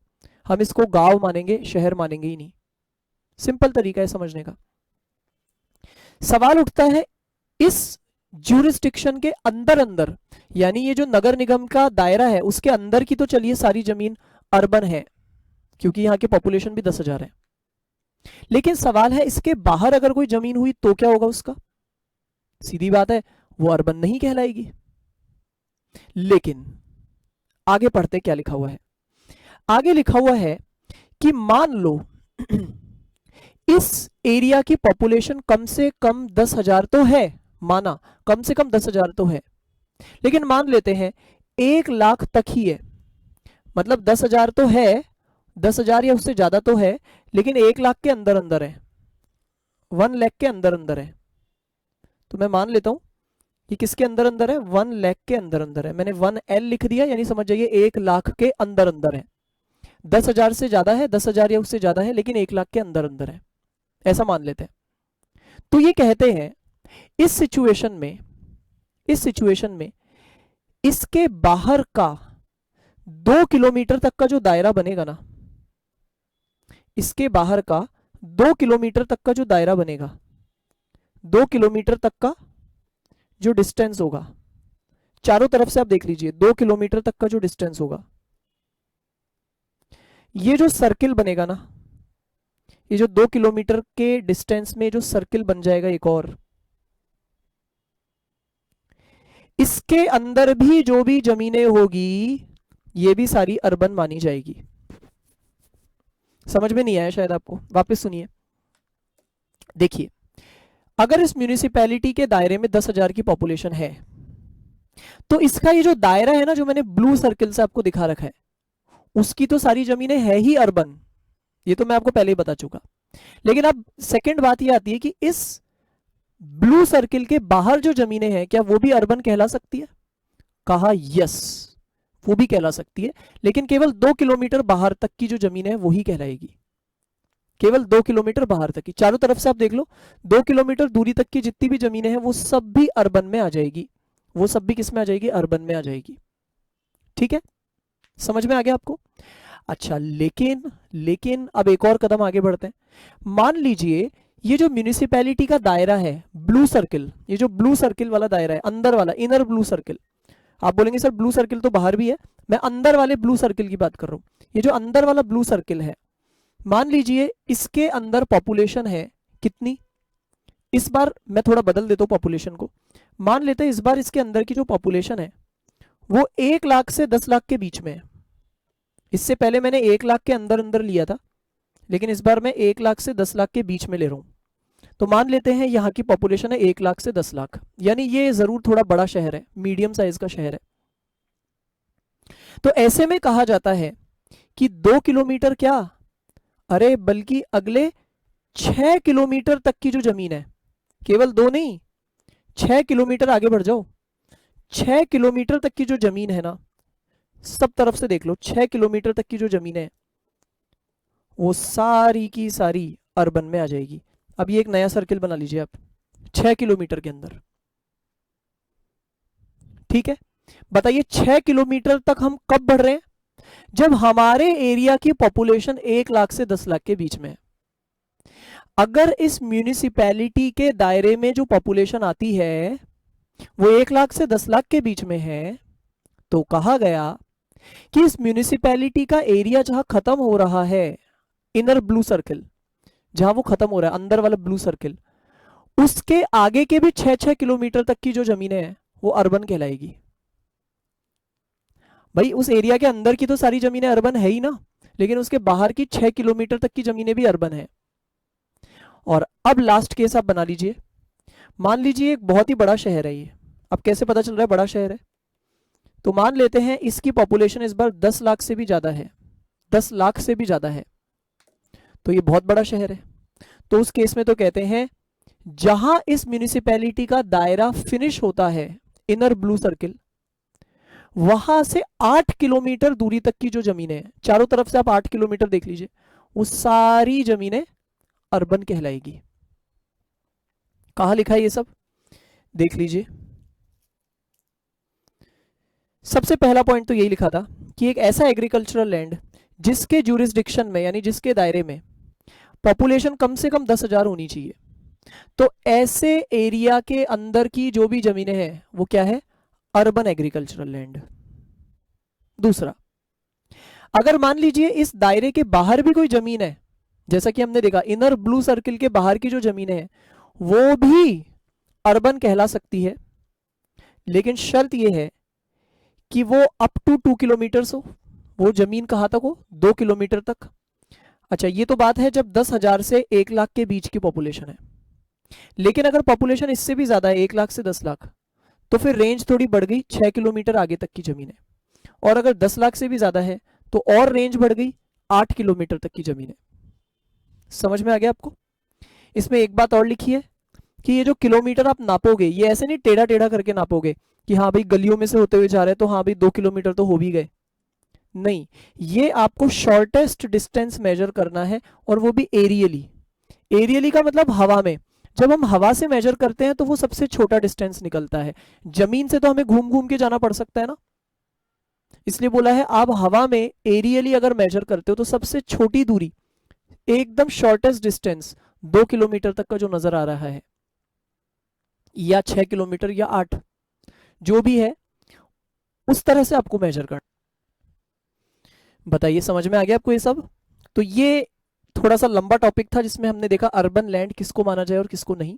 हम इसको गांव मानेंगे, शहर मानेंगे ही नहीं। सिंपल तरीका है समझने का। सवाल उठता है इस ज्यूरिसडिक्शन के अंदर यानी ये जो नगर निगम का दायरा है उसके अंदर की तो चलिए सारी जमीन अर्बन है क्योंकि यहां की पॉपुलेशन भी 10,000 है, लेकिन सवाल है इसके बाहर अगर कोई जमीन हुई तो क्या होगा उसका? सीधी बात है, वो अर्बन नहीं कहलाएगी। लेकिन आगे पढ़ते क्या लिखा हुआ है। आगे लिखा हुआ है कि मान लो इस एरिया की पॉपुलेशन कम से कम 10,000 तो है, माना कम से कम 10,000 तो है, लेकिन मान लेते हैं 1 लाख तक ही है। मतलब 10,000 तो है, 10,000 या उससे ज्यादा तो है, लेकिन 1 लाख के अंदर है, 1 लाख के अंदर है। तो मैं मान लेता हूं ये किसके अंदर है, 1 लाख के अंदर है। मैंने 1L लिख दिया, यानी समझ जाइए 1 लाख के अंदर है। 10,000 से ज्यादा है, 10,000 या उससे ज्यादा है, लेकिन 1 लाख के अंदर है, ऐसा मान लेते हैं। तो ये कहते हैं इस सिचुएशन में इसके बाहर का 2 किलोमीटर तक का जो दायरा बनेगा ना, इसके बाहर का 2 किलोमीटर तक का जो दायरा बनेगा, 2 किलोमीटर तक का जो डिस्टेंस होगा, चारों तरफ से आप देख लीजिए 2 किलोमीटर तक का जो डिस्टेंस होगा, ये जो सर्किल बनेगा ना, ये जो 2 किलोमीटर के डिस्टेंस में जो सर्किल बन जाएगा एक और, इसके अंदर भी जो भी जमीनें होगी ये भी सारी अर्बन मानी जाएगी। समझ में नहीं आया शायद आपको, वापस सुनिए। देखिए, अगर इस म्यूनिसिपैलिटी के दायरे में 10,000 की पॉपुलेशन है तो इसका ये जो दायरा है ना, जो मैंने ब्लू सर्किल से आपको दिखा रखा है, उसकी तो सारी जमीनें है ही अर्बन, ये तो मैं आपको पहले ही बता चुका। लेकिन अब सेकंड बात ये आती है कि इस ब्लू सर्किल के बाहर जो जमीनें हैं क्या वो भी अर्बन कहला सकती है? कहा यस, वो भी कहला सकती है, लेकिन केवल 2 किलोमीटर बाहर तक की जो जमीन है वही कहलाएगी, केवल 2 किलोमीटर बाहर तक की। चारों तरफ से आप देख लो 2 किलोमीटर दूरी तक की जितनी भी जमीनें हैं वो सब भी अर्बन में आ जाएगी, वो सब भी किस में आ जाएगी? अर्बन में आ जाएगी। ठीक है, समझ में आ गया आपको? अच्छा, लेकिन अब एक और कदम आगे बढ़ते हैं। मान लीजिए ये जो म्यूनिसिपैलिटी का दायरा है, ब्लू सर्किल, ये जो ब्लू सर्किल वाला दायरा है, अंदर वाला इनर ब्लू सर्किल, आप बोलेंगे सर ब्लू सर्किल तो बाहर भी है, मैं अंदर वाले ब्लू सर्किल की बात कर रहा हूं। ये जो अंदर वाला ब्लू सर्किल है, मान लीजिए इसके अंदर पॉपुलेशन है कितनी, इस बार मैं थोड़ा बदल देता हूं पॉपुलेशन को। मान लेते हैं इस बार इसके अंदर की जो पॉपुलेशन है वो 1 लाख से 10 लाख के बीच में है। इससे पहले मैंने 1 लाख के अंदर लिया था, लेकिन इस बार मैं 1 लाख से 10 लाख के बीच में ले रहा हूं। तो मान लेते हैं यहाँ की पॉपुलेशन है 1 लाख से 10 लाख, यानी ये जरूर थोड़ा बड़ा शहर है, मीडियम साइज का शहर है। तो ऐसे में कहा जाता है कि 2 किलोमीटर क्या, अरे बल्कि अगले 6 किलोमीटर तक की जो जमीन है, केवल 2 नहीं, 6 किलोमीटर आगे बढ़ जाओ, 6 किलोमीटर तक की जो जमीन है ना, सब तरफ से देख लो, 6 किलोमीटर तक की जो जमीन है वो सारी की सारी अर्बन में आ जाएगी। अब ये एक नया सर्किल बना लीजिए आप 6 किलोमीटर के अंदर, ठीक है। बताइए 6 किलोमीटर तक हम कब बढ़ रहे हैं, जब हमारे एरिया की पॉपुलेशन 1 लाख से 10 लाख के बीच में है। अगर इस म्यूनिसिपैलिटी के दायरे में जो पॉपुलेशन आती है वो 1 लाख से 10 लाख के बीच में है, तो कहा गया कि इस म्यूनिसिपैलिटी का एरिया जहां खत्म हो रहा है, इनर ब्लू सर्किल जहां वो खत्म हो रहा है, अंदर वाला ब्लू सर्किल, उसके आगे के भी 6-6 किलोमीटर तक की जो जमीनें हैं वो अर्बन कहलाएगी। भाई उस एरिया के अंदर की तो सारी जमीनें अर्बन है ही ना, लेकिन उसके बाहर की 6 किलोमीटर तक की जमीनें भी अर्बन है। और अब लास्ट केस आप बना लीजिए, मान लीजिए एक बहुत ही बड़ा शहर है ये। अब कैसे पता चल रहा है बड़ा शहर है, तो मान लेते हैं इसकी पॉपुलेशन इस बार 10 लाख से भी ज्यादा है, 10 लाख से भी ज्यादा है, तो ये बहुत बड़ा शहर है। तो उस केस में तो कहते हैं जहां इस म्यूनिसिपैलिटी का दायरा फिनिश होता है, इनर ब्लू सर्किल, वहां से 8 किलोमीटर दूरी तक की जो जमीनें हैं, चारों तरफ से आप 8 किलोमीटर देख लीजिए, वो सारी जमीनें अर्बन कहलाएगी। कहां लिखा है ये सब, देख लीजिए। सबसे पहला पॉइंट तो यही लिखा था कि एक ऐसा एग्रीकल्चरल लैंड जिसके ज्यूरिसडिक्शन में, यानी जिसके दायरे में पॉपुलेशन कम से कम 10,000 होनी चाहिए, तो ऐसे एरिया के अंदर की जो भी जमीनें हैं वो क्या है, अर्बन एग्रीकल्चरल लैंड। दूसरा, अगर मान लीजिए इस दायरे के बाहर भी कोई जमीन है, जैसा कि हमने देखा इनर ब्लू सर्किल के बाहर की जो जमीनें हैं वो भी अर्बन कहला सकती है, लेकिन शर्त यह है कि वो अप टू 2 किलोमीटर हो, वो जमीन कहां तक हो, 2 किलोमीटर तक। अच्छा, ये तो बात है जब 10,000 से 1 लाख के बीच की पॉपुलेशन है, लेकिन अगर पॉपुलेशन इससे भी ज्यादा है, 1 लाख से 10 लाख, तो फिर रेंज थोड़ी बढ़ गई, 6 किलोमीटर आगे तक की जमीन है। और अगर 10 लाख से भी ज्यादा है तो और रेंज बढ़ गई, 8 किलोमीटर तक की जमीन है। समझ में आ गया आपको। इसमें एक बात और लिखी है कि ये जो किलोमीटर आप नापोगे, ये ऐसे नहीं टेढ़ा टेढ़ा करके नापोगे कि हाँ भाई गलियों में से होते हुए जा रहे हैं तो हाँ भाई 2 किलोमीटर तो हो भी गए, नहीं, ये आपको शॉर्टेस्ट डिस्टेंस मेजर करना है, और वो भी एरियली। एरियली का मतलब हवा में, जब हम हवा से मेजर करते हैं तो वो सबसे छोटा डिस्टेंस निकलता है। जमीन से तो हमें घूम घूम के जाना पड़ सकता है ना, इसलिए बोला है आप हवा में एरियली अगर मेजर करते हो तो सबसे छोटी दूरी, एकदम शॉर्टेस्ट डिस्टेंस 2 किलोमीटर तक का जो नजर आ रहा है, या 6 किलोमीटर या 8, जो भी है उस तरह से आपको मेजर करना। बताइए समझ में आ गया आपको ये सब। तो ये थोड़ा सा लंबा टॉपिक था जिसमें हमने देखा अर्बन लैंड किसको माना जाए और किसको नहीं,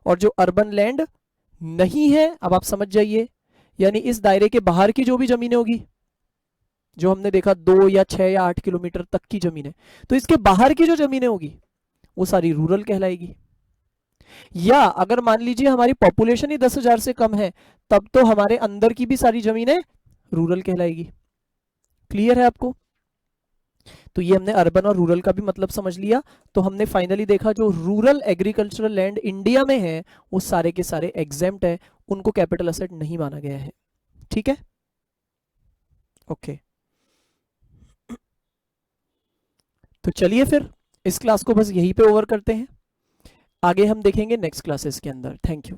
और जो अर्बन लैंड नहीं है अब आप समझ जाइए, यानी इस दायरे के बाहर की जो भी जमीनें होगी, जो हमने देखा 2 या 6 या 8 किलोमीटर तक की जमीनें, तो इसके बाहर की जो जमीनें होगी वो सारी रूरल कहलाएगी। या अगर मान लीजिए हमारी पॉपुलेशन ही 10,000 से कम है, तब तो हमारे अंदर की भी सारी जमीनें रूरल कहलाएगी। क्लियर है आपको। तो ये हमने अर्बन और रूरल का भी मतलब समझ लिया। तो हमने फाइनली देखा जो रूरल एग्रीकल्चरल लैंड इंडिया में है वो सारे के सारे एग्जेम्प्ट है, उनको कैपिटल असेट नहीं माना गया है। ठीक है, ओके। तो चलिए फिर इस क्लास को बस यहीं पे ओवर करते हैं, आगे हम देखेंगे नेक्स्ट क्लासेस के अंदर। Thank you.